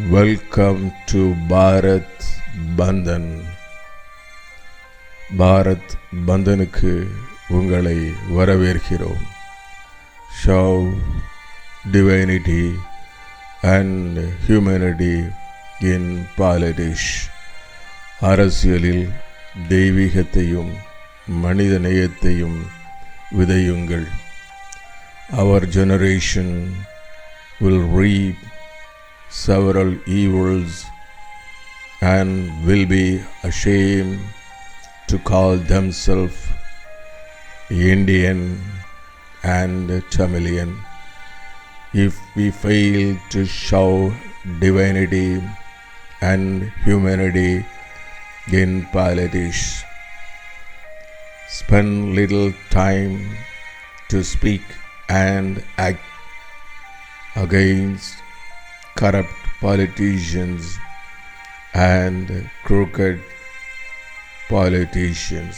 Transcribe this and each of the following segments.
Welcome to Bharat Bandhan. Bharat பந்தனுக்கு உங்களை வரவேற்கிறோம். Show divinity and humanity in politics. அரசியலில் தெய்வீகத்தையும் மனித நேயத்தையும் விதையுங்கள். Our generation will reap several evils and will be ashamed to call themselves Indian and Tamilian if we fail to show divinity and humanity in politics. Spend little time to speak and act against corrupt politicians and crooked politicians.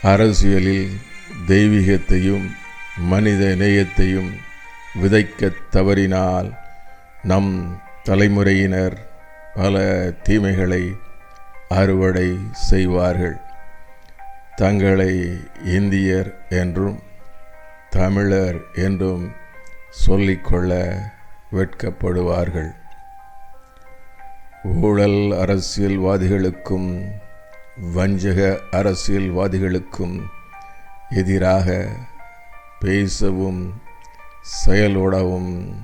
அரசியலில் தெய்வீகத்தையும் மனித நேயத்தையும் விதைக்கத் தவறினால் நம் தலைமுறையினர் பல தீமைகளை அறுவடை செய்வார்கள். தங்களை இந்தியர் என்றும் தமிழர் என்றும் சொல்லிக்கொள்ள வெட்கப்படுவார்கள். ஊழல் அரசியல்வாதிகளுக்கும் வஞ்சக அரசியல்வாதிகளுக்கும் எதிராக பேசவும் செயலோடவும்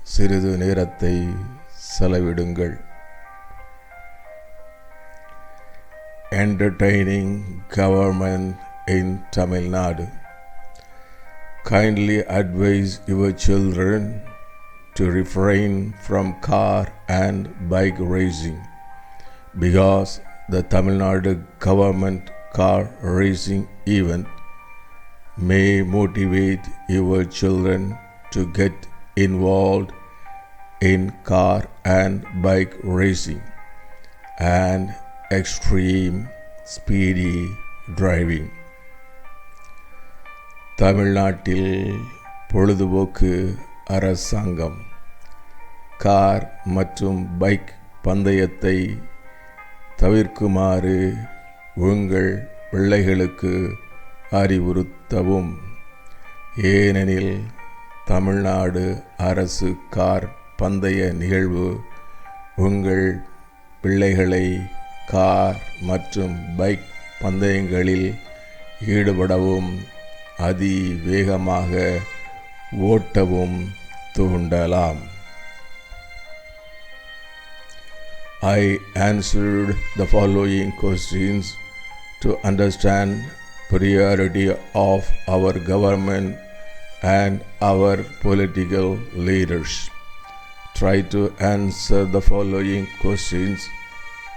சிறிது நேரத்தை செலவிடுங்கள். Entertaining government in Tamil Nadu. Kindly advise your children to refrain from car and bike racing because the Tamil Nadu government car racing event may motivate your children to get involved in car and bike racing and extreme speedy driving. தமிழ்நாட்டில் பொழுதுபோக்கு அரசாங்கம் car மற்றும் bike பந்தயத்தை தவிர்க்குமாறு உங்கள் பிள்ளைகளுக்கு அறிவுறுத்தவும். ஏனெனில் தமிழ்நாடு அரசு கார் பந்தய நிகழ்வு உங்கள் பிள்ளைகளை கார் மற்றும் பைக் பந்தயங்களில் ஈடுபடவும் அதிவேகமாக ஓட்டவும் தூண்டலாம். I answered the following questions to understand priority of our government and our political leaders. Try to answer the following questions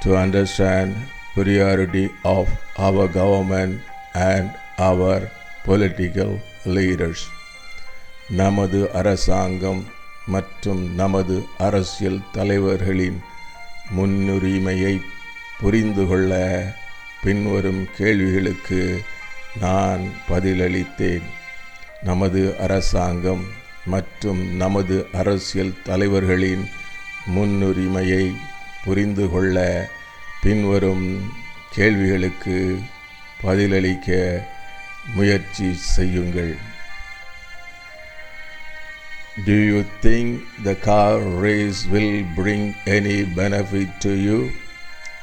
to understand priority of our government and our political leaders. நமது அரசாங்கம் மற்றும் நமது அரசியல் தலைவர்களின் முன்னுரிமையை புரிந்து கொள்ள பின்வரும் கேள்விகளுக்கு நான் பதிலளித்தேன். நமது அரசாங்கம் மற்றும் நமது அரசியல் தலைவர்களின் முன்னுரிமையை புரிந்து கொள்ள பின்வரும் கேள்விகளுக்கு பதிலளிக்க முயற்சி செய்யுங்கள். Do you think the car race will bring any benefit to you?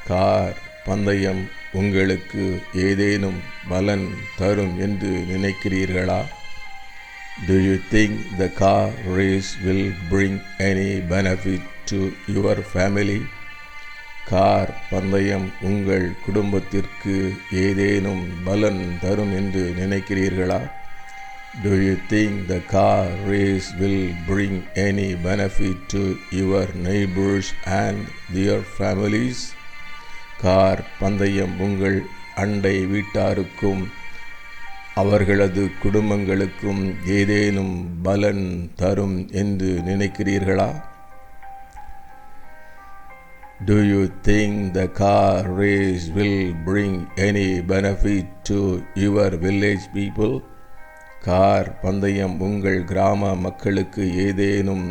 Car பந்தயம் உங்களுக்கு ஏதேனும் பலன் தரும் என்று நினைக்கிறீர்களா? Do you think the car race will bring any benefit to your family? Car பந்தயம் உங்கள் குடும்பத்திற்கு ஏதேனும் பலன் தரும் என்று நினைக்கிறீர்களா? Do you think the car race will bring any benefit to your neighbors and their families? Car பந்தயம் உங்கள் அண்டை வீட்டாருக்கும் அவர்களது குடும்பங்களுக்கும் ஏதேனும் பலன் தரும் என்று நினைக்கிறீர்களா? Do you think the car race will bring any benefit to your village people? Car பந்தயம் உங்கள் கிராம மக்களுக்கு ஏதேனும்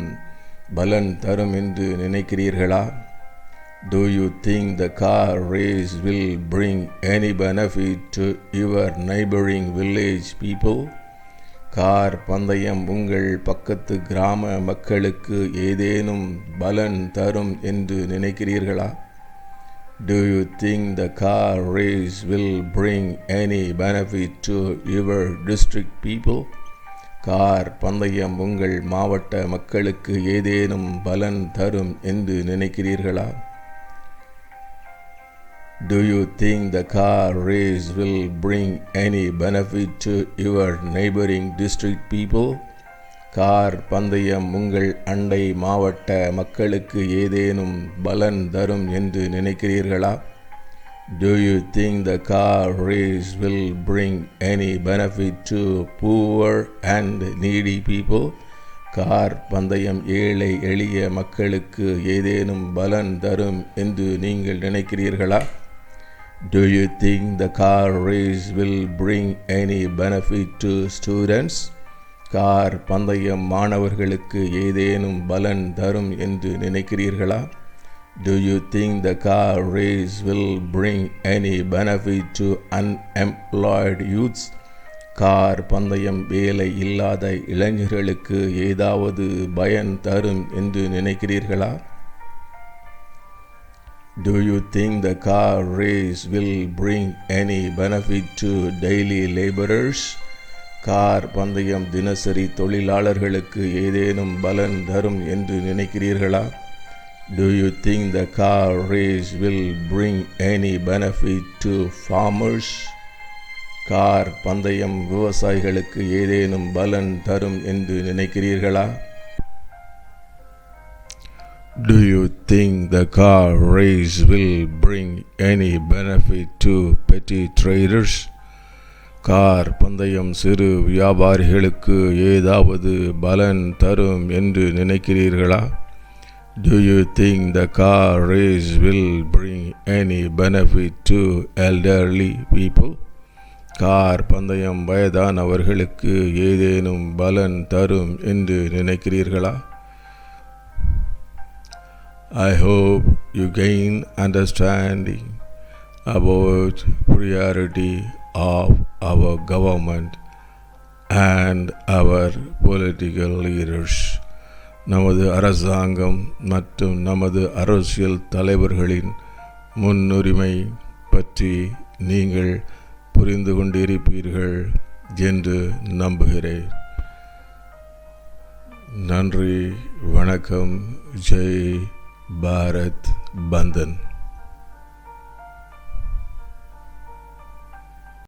பலன் தரும் என்று நினைக்கிறீர்களா? Do you think the car race will bring any benefit to your neighboring village people? Car பந்தயம் உங்கள் பக்கத்து கிராம மக்களுக்கு ஏதேனும் பலன் தரும் என்று நினைக்கிறீர்களா? Do you think the car race will bring any benefit to your district people? Car பந்தயம் உங்கள் மாவட்ட மக்களுக்கு ஏதேனும் பலன் தரும் என்று நினைக்கிறீர்களா? Do you think the car race will bring any benefit to your neighboring district people? Car பந்தயம் உங்கள் அண்டை மாவட்ட மக்களுக்கு ஏதேனும் பலன் தரும் என்று நினைக்கிறீர்களா? Do you think the car race will bring any benefit to poor and needy people? Car பந்தயம் ஏழை எளிய மக்களுக்கு ஏதேனும் பலன் தரும் என்று நீங்கள் நினைக்கிறீர்களா? Do you think the car race will bring any benefit to students? Car பந்தயம் மாணவர்களுக்கு ஏதேனும் பலன் தரும் என்று நினைக்கிறீர்களா? Do you think the car race will bring any benefit to unemployed youths? Car பந்தயம் வேலை இல்லாத இளைஞர்களுக்கு ஏதாவது பயன் தரும் என்று நினைக்கிறீர்களா? Do you think the car race will bring any benefit to daily laborers? Car பந்தயம் தினசரி தொழிலாளர்களுக்கு ஏதேனும் பலன் தரும் என்று நினைக்கிறீர்களா? Do you think the car race will bring any benefit to farmers? Car பந்தயம் விவசாயிகளுக்கு ஏதேனும் பலன் தரும் என்று நினைக்கிறீர்களா? Do you think the car race will bring any benefit to petty traders? Car பந்தயம் சிறு வியாபாரிகளுக்கு ஏதாவது பலன் தரும் என்று நினைக்கிறீர்களா? Do you think the car race will bring any benefit to elderly people? Car பந்தயம் வயதானவர்களுக்கு ஏதேனும் பலன் தரும் என்று நினைக்கிறீர்களா? I hope you gain understanding about priority of our government and our political leaders. நமது அரசாங்கம் மற்றும் நமது அரசியல் தலைவர்களின் முன்னுரிமை பற்றி நீங்கள் புரிந்து கொண்டிருப்பீர்கள் என்று நம்புகிறேன். நன்றி, வணக்கம். ஜெய் பாரத் பந்தன்.